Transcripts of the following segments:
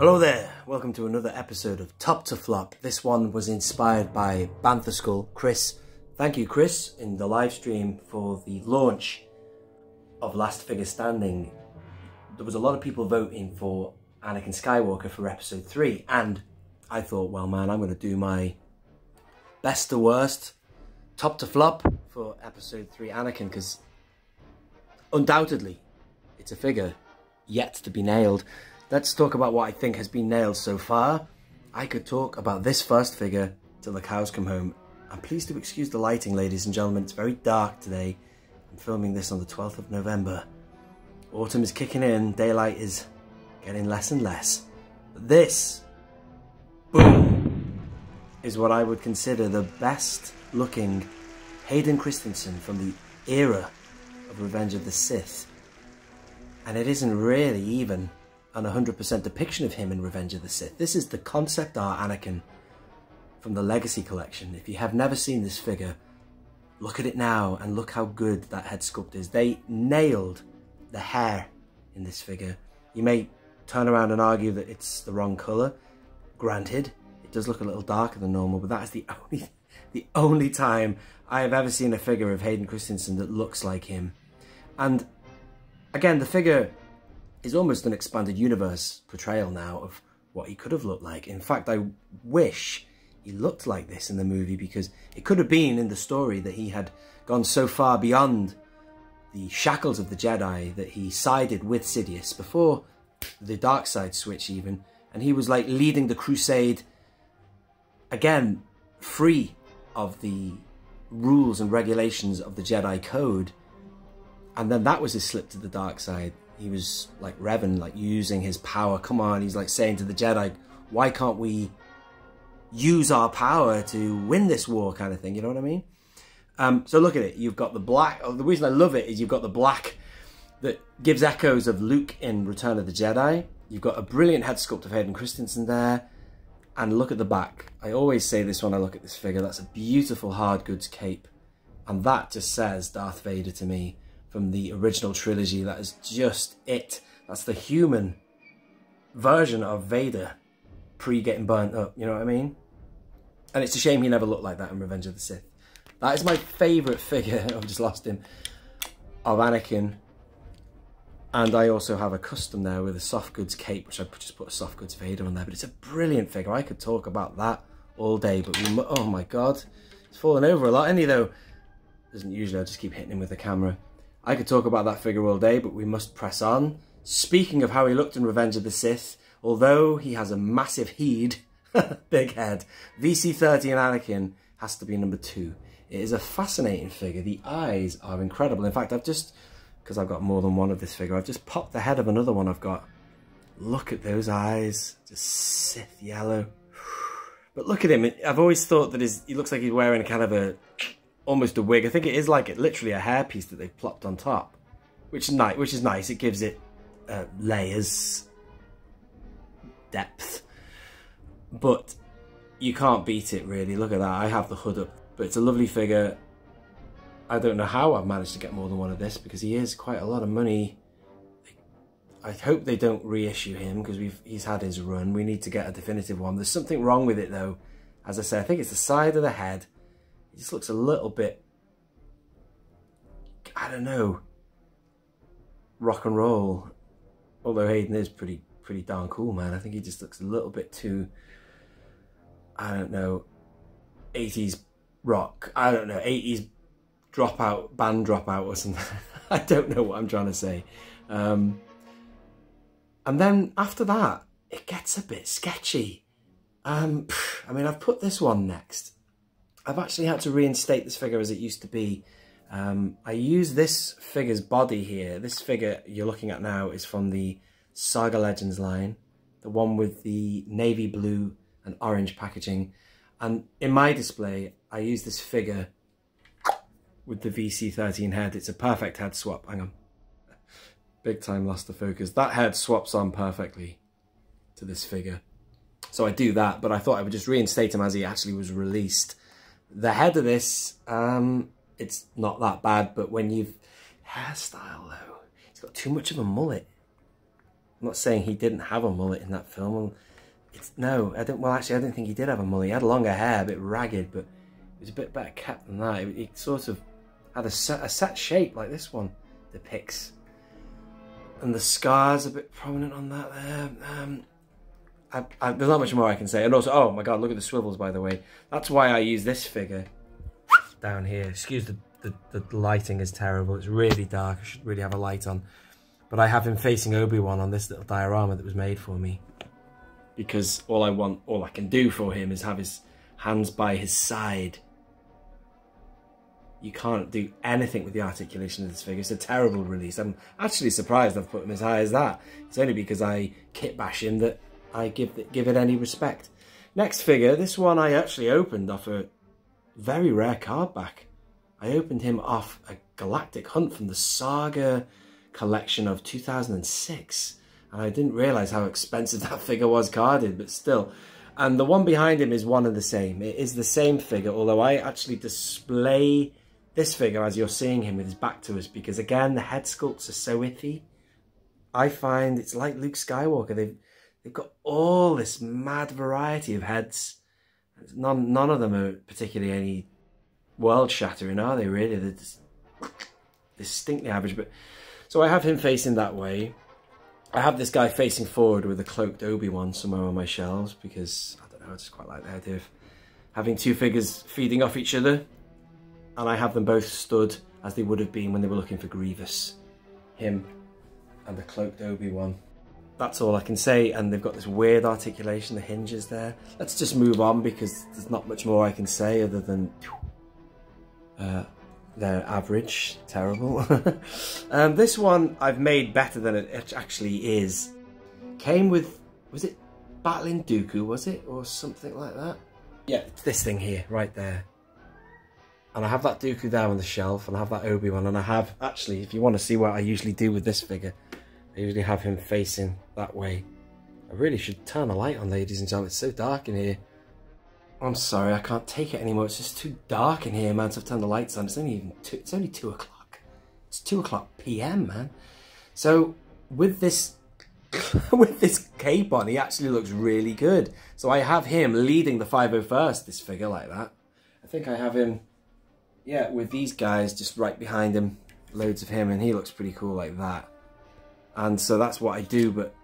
Hello there, welcome to another episode of Top to Flop. This one was inspired by Bantha Skull, Chris. Thank you, Chris, in the live stream for the launch of Last Figure Standing. There was a lot of people voting for Anakin Skywalker for episode 3, and I thought, well man, I'm going to do my best to worst, top to flop for episode 3 Anakin, because undoubtedly it's a figure yet to be nailed. Let's talk about what I think has been nailed so far. I could talk about this first figure till the cows come home. And please do excuse the lighting, ladies and gentlemen. It's very dark today. I'm filming this on the 12th of November. Autumn is kicking in. Daylight is getting less and less. But this, boom, is what I would consider the best looking Hayden Christensen from the era of Revenge of the Sith. And it isn't really even an 100% depiction of him in Revenge of the Sith. This is the concept art Anakin from the Legacy collection. If you have never seen this figure, look at it now and look how good that head sculpt is. They nailed the hair in this figure. You may turn around and argue that it's the wrong colour. Granted, it does look a little darker than normal, but that is the only time I have ever seen a figure of Hayden Christensen that looks like him. And again, the figure is almost an expanded universe portrayal now of what he could have looked like. In fact, I wish he looked like this in the movie, because it could have been in the story that he had gone so far beyond the shackles of the Jedi that he sided with Sidious before the dark side switch even, and he was like leading the crusade again, free of the rules and regulations of the Jedi code. And then that was his slip to the dark side. He was like Revan, like using his power. Come on, he's like saying to the Jedi, why can't we use our power to win this war, kind of thing, you know what I mean? So look at it, you've got the black. Oh, the reason I love it is you've got the black that gives echoes of Luke in Return of the Jedi. You've got a brilliant head sculpt of Hayden Christensen there. And look at the back. I always say this when I look at this figure, that's a beautiful hard goods cape. And that just says Darth Vader to me. From the original trilogy, that is just it. That's the human version of Vader pre-getting burnt up, you know what I mean? And it's a shame he never looked like that in Revenge of the Sith. That is my favourite figure, I've just lost him, of Anakin. And I also have a custom there with a soft goods cape, which I just put a soft goods Vader on there. But it's a brilliant figure. I could talk about that all day, but oh my god, it's falling over a lot, isn't he though? Doesn't usually, I just keep hitting him with the camera. I could talk about that figure all day, but we must press on. Speaking of how he looked in Revenge of the Sith, although he has a massive head, big head, VC-30 and Anakin has to be number 2. It is a fascinating figure. The eyes are incredible. In fact, I've just, because I've got more than one of this figure, I've just popped the head of another one I've got. Look at those eyes, just Sith yellow. But look at him. I've always thought that he looks like he's wearing kind of almost a wig. I think it is like literally a hairpiece that they've plopped on top, which is nice. It gives it layers, depth, but you can't beat it really. Look at that. I have the hood up, but it's a lovely figure. I don't know how I've managed to get more than one of this, because he is quite a lot of money. I hope they don't reissue him, because he's had his run. We need to get a definitive one. There's something wrong with it though. As I say, I think it's the side of the head. He just looks a little bit, I don't know, rock and roll. Although Hayden is pretty darn cool, man. I think he just looks a little bit too, I don't know, 80s rock. I don't know, 80s band dropout or something. I don't know what I'm trying to say. And then after that, it gets a bit sketchy. I mean, I've put this one next. I've actually had to reinstate this figure as it used to be. I use this figure's body here. This figure you're looking at now is from the Saga Legends line, the one with the navy blue and orange packaging. And in my display, I use this figure with the VC-13 head. It's a perfect head swap. Hang on. Big time lost the focus. That head swaps on perfectly to this figure. So I do that, but I thought I would just reinstate him as he actually was released. The head of this, it's not that bad, but when you've... Hairstyle though, he's got too much of a mullet. I'm not saying he didn't have a mullet in that film. No, I don't. Well, actually, I don't think he did have a mullet. He had longer hair, a bit ragged, but it was a bit better kept than that. It sort of had a set shape like this one depicts, and the scars a bit prominent on that there. There's not much more I can say. And also, oh my god, look at the swivels, by the way. That's why I use this figure down here. Excuse the lighting is terrible. It's really dark. I should really have a light on. But I have him facing Obi-Wan on this little diorama that was made for me. Because all I can do for him is have his hands by his side. You can't do anything with the articulation of this figure. It's a terrible release. I'm actually surprised I've put him as high as that. It's only because I kit bash him that I give it any respect. Next figure, this one I actually opened off a very rare card back. I opened him off a Galactic Hunt from the Saga collection of 2006. And I didn't realise how expensive that figure was carded, but still. And the one behind him is one and the same. It is the same figure, although I actually display this figure as you're seeing him with his back to us, because again, the head sculpts are so iffy. I find it's like Luke Skywalker. They've got all this mad variety of heads. None of them are particularly any world-shattering, are they, really? They're just distinctly average. But so I have him facing that way. I have this guy facing forward with a cloaked Obi-Wan somewhere on my shelves because, I don't know, I just quite like the idea of having two figures feeding off each other. And I have them both stood as they would have been when they were looking for Grievous. Him and the cloaked Obi-Wan. That's all I can say, and they've got this weird articulation, the hinges there. Let's just move on because there's not much more I can say other than they're average, terrible. This one I've made better than it actually is. Came with, was it Battling Dooku, was it? Or something like that? Yeah, it's this thing here, right there. And I have that Dooku down on the shelf, and I have that Obi-Wan, and I have, actually, if you want to see what I usually do with this figure, I usually have him facing that way. I really should turn a light on, ladies and gentlemen. It's so dark in here. I'm sorry, I can't take it anymore. It's just too dark in here, man. So I've turned the lights on. It's only 2 o'clock. It's 2 o'clock PM, man. So with this with this cape on, he actually looks really good. So I have him leading the 501st, this figure like that. I think I have him, yeah, with these guys just right behind him. Loads of him, and he looks pretty cool like that. And so that's what I do, but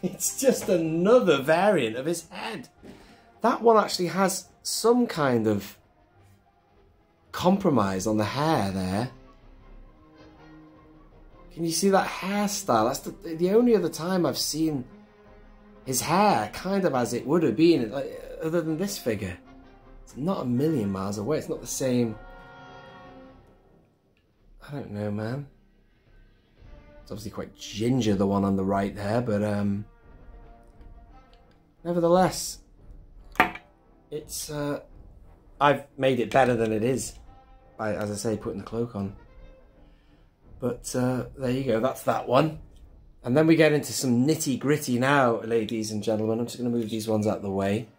it's just another variant of his head. That one actually has some kind of compromise on the hair there. Can you see that hairstyle? That's the only other time I've seen his hair kind of as it would have been, like, other than this figure. It's not a million miles away. It's not the same. I don't know, man. It's obviously quite ginger, the one on the right there, but nevertheless, it's I've made it better than it is by, as I say, putting the cloak on. But there you go, that's that one. And then we get into some nitty gritty now, ladies and gentlemen. I'm just going to move these ones out of the way.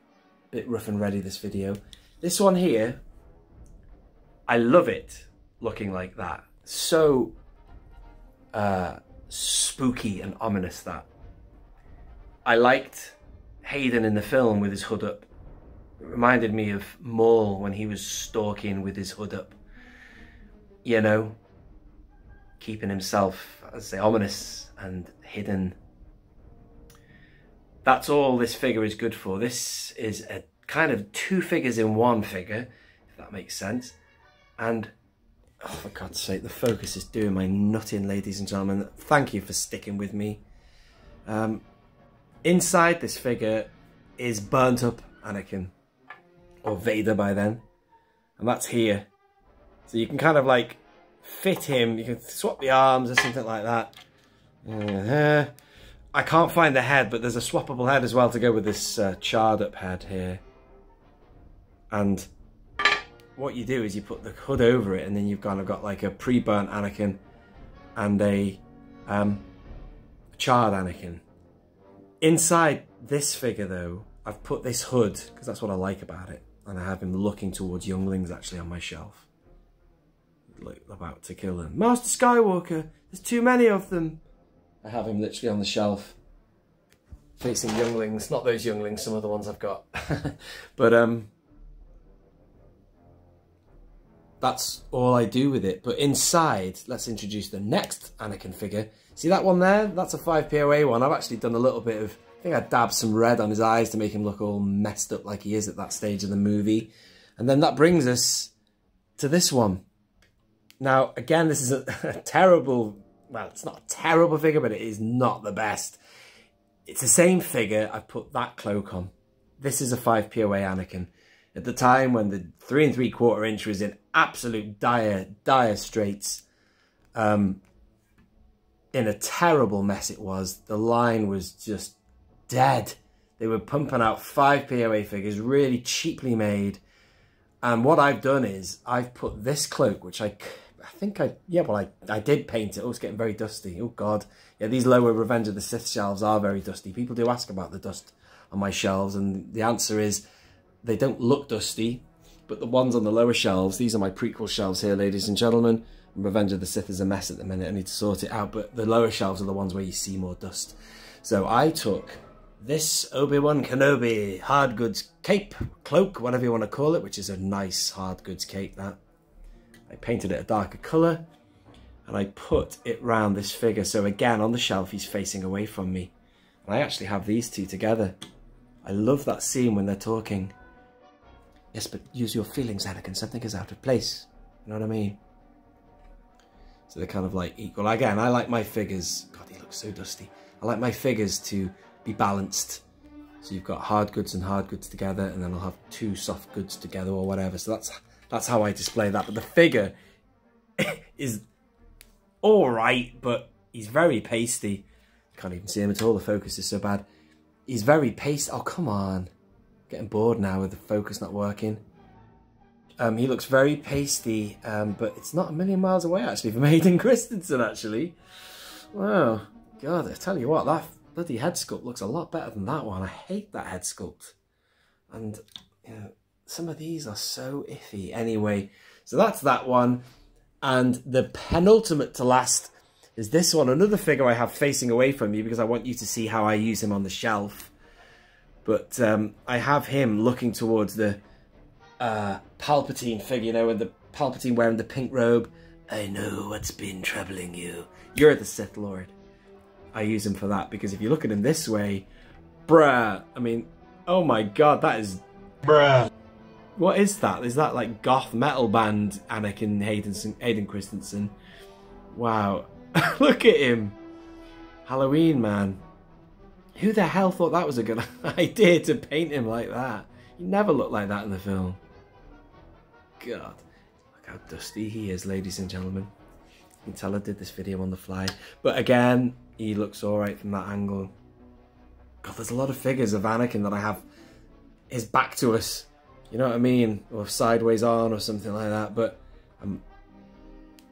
Bit rough and ready, this video. This one here, I love it looking like that. So spooky and ominous that. I liked Hayden in the film with his hood up. It reminded me of Maul when he was stalking with his hood up. You know, keeping himself, as I say, ominous and hidden. That's all this figure is good for. This is a kind of 2 figures in 1 figure, if that makes sense. And, oh, for God's sake, the focus is doing my nutting, ladies and gentlemen. Thank you for sticking with me. Inside this figure is burnt up Anakin, or Vader by then, and that's here. So you can kind of like fit him, you can swap the arms or something like that. I can't find the head, but there's a swappable head as well to go with this charred up head here. And what you do is you put the hood over it, and then you've kind of got like a pre-burnt Anakin and a charred Anakin. Inside this figure though, I've put this hood, because that's what I like about it, and I have him looking towards younglings actually on my shelf. Like, about to kill them. Master Skywalker, there's too many of them. I have him literally on the shelf, facing younglings. Not those younglings, some of the ones I've got. But that's all I do with it. But inside, let's introduce the next Anakin figure. See that one there? That's a 5POA one. I've actually done a little bit of, I think I dabbed some red on his eyes to make him look all messed up like he is at that stage of the movie. And then that brings us to this one. Now, again, this is a terrible, well, it's not a terrible figure, but it is not the best. It's the same figure. I put that cloak on. This is a 5POA Anakin. At the time when the 3 3/4 inch was in absolute dire straits, in a terrible mess it was. The line was just dead. They were pumping out 5POA figures, really cheaply made. And what I've done is I've put this cloak, which I did paint it. Oh, it's getting very dusty. Oh God. Yeah, these lower Revenge of the Sith shelves are very dusty. People do ask about the dust on my shelves, and the answer is they don't look dusty, but the ones on the lower shelves, these are my prequel shelves here, ladies and gentlemen. Revenge of the Sith is a mess at the minute. I need to sort it out, but the lower shelves are the ones where you see more dust. So I took this One Kenobi hard goods cape, cloak, whatever you want to call it, which is a nice hard goods cape, that. I painted it a darker colour, and I put it round this figure. So again, on the shelf, he's facing away from me. And I actually have these two together. I love that scene when they're talking. Yes, but use your feelings, Anakin. Something is out of place. You know what I mean? So they're kind of like equal. Again, I like my figures. God, he looks so dusty. I like my figures to be balanced. So you've got hard goods and hard goods together, and then I'll have two soft goods together or whatever. So that's how I display that. But the figure is all right, but he's very pasty. Can't even see him at all. The focus is so bad. He's very pasty. Oh, come on. Getting bored now with the focus not working. He looks very pasty, but it's not a million miles away actually from Hayden Christensen actually. Wow, God, I tell you what, that bloody head sculpt looks a lot better than that one. I hate that head sculpt. And you know, some of these are so iffy. Anyway, so that's that one. And the penultimate to last is this one, another figure I have facing away from you because I want you to see how I use him on the shelf. But I have him looking towards the Palpatine figure, you know, with the Palpatine wearing the pink robe. I know what's been troubling you. You're the Sith Lord. I use him for that because if you look at him this way, bruh, I mean, oh my God, that is... Bruh. What is that? Is that like goth metal band Anakin Hayden Christensen? Wow. Look at him. Halloween, man. Who the hell thought that was a good idea to paint him like that? He never looked like that in the film. God. Look how dusty he is, ladies and gentlemen. You can tell I did this video on the fly. But again, he looks alright from that angle. God, there's a lot of figures of Anakin that I have his back to us. You know what I mean? Or sideways on or something like that. But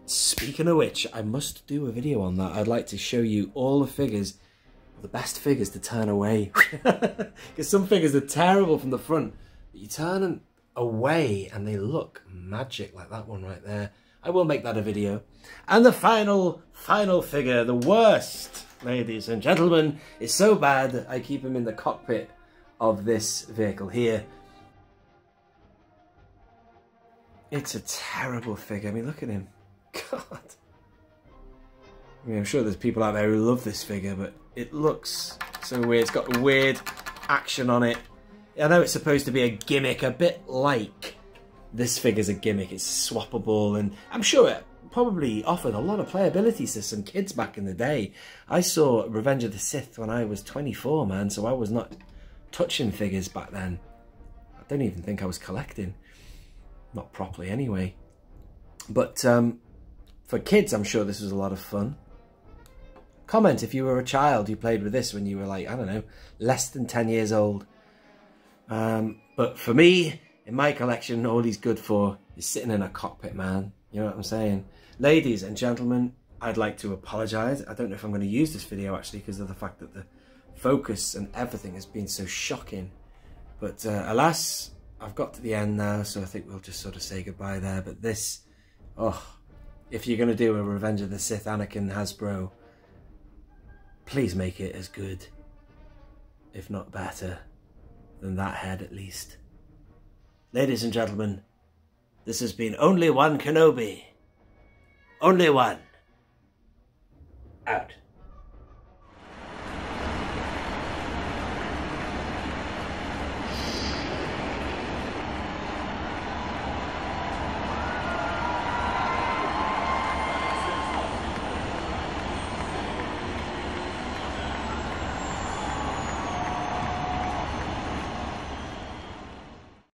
speaking of which, I must do a video on that. I'd like to show you all the figures, the best figures to turn away. Because some figures are terrible from the front, but you turn them away and they look magic, like that one right there. I will make that a video. And the final figure, the worst, ladies and gentlemen, is so bad I keep him in the cockpit of this vehicle here. It's a terrible figure. I mean, look at him. God. I mean, I'm sure there's people out there who love this figure, but it looks so weird. It's got a weird action on it. I know it's supposed to be a gimmick, a bit like this figure's a gimmick. It's swappable, and I'm sure it probably offered a lot of playability to some kids back in the day. I saw Revenge of the Sith when I was 24, man, so I was not touching figures back then. I don't even think I was collecting. Not properly anyway. But for kids, I'm sure this was a lot of fun. Comment if you were a child who played with this when you were like, I don't know, less than 10 years old. But for me, in my collection, all he's good for is sitting in a cockpit, man. You know what I'm saying? Ladies and gentlemen, I'd like to apologise. I don't know if I'm going to use this video actually because of the fact that the focus and everything has been so shocking. But alas, I've got to the end now, so I think we'll just sort of say goodbye there. But this, oh, if you're going to do a Revenge of the Sith Anakin Hasbro, please make it as good, if not better, than that head at least. Ladies and gentlemen, this has been Only One Kenobi. Only one. Out.